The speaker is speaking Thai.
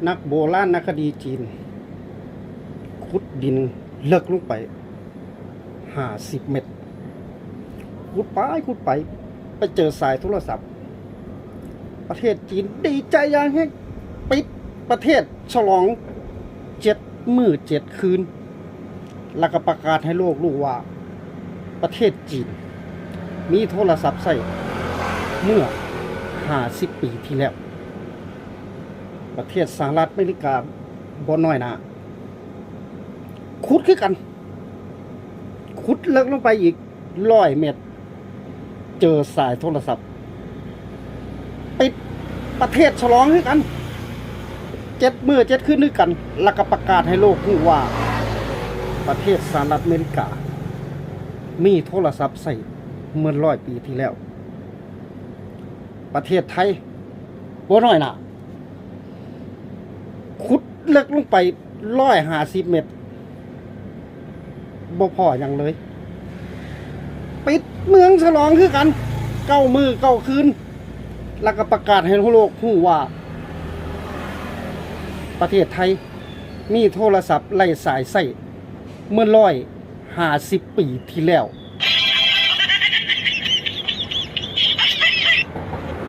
นักโบราณนักคดีจีนขุดดินเลิกลงไป50 เมตรขุดไปไปเจอสายโทรศัพท์ประเทศจีนดีใจอย่างแฮงปิดประเทศฉลอง7 มื้อ 7 คืนแล้วก็ประกาศให้โลกรู้ว่าประเทศจีนมีโทรศัพท์ใช้เมื่อ50 ปีที่แล้วประเทศสหรัฐอเมริกาบ่น้อยนะขุดคือกันขุดเลิกลงไปอีก100 เมตรเจอสายโทรศัพท์ปิดประเทศฉลองคือกัน7 มื้อ 7 คืนด้วยกันแล้วก็ประกาศให้โลกรู้ว่าประเทศสหรัฐอเมริกามีโทรศัพท์ใช้เมื่อ100 ปีที่แล้วประเทศไทยบ่น้อยนะขุดเลิกลงไป150 เมตรบ่พออย่างเลยปิดเมืองฉลองคือกัน9 มื้อ 9 คืนแล้วก็ประกาศให้โลกรู้ว่าประเทศไทยมีโทรศัพท์ไร้สายใช้เมื่อ150 ปีที่แล้ว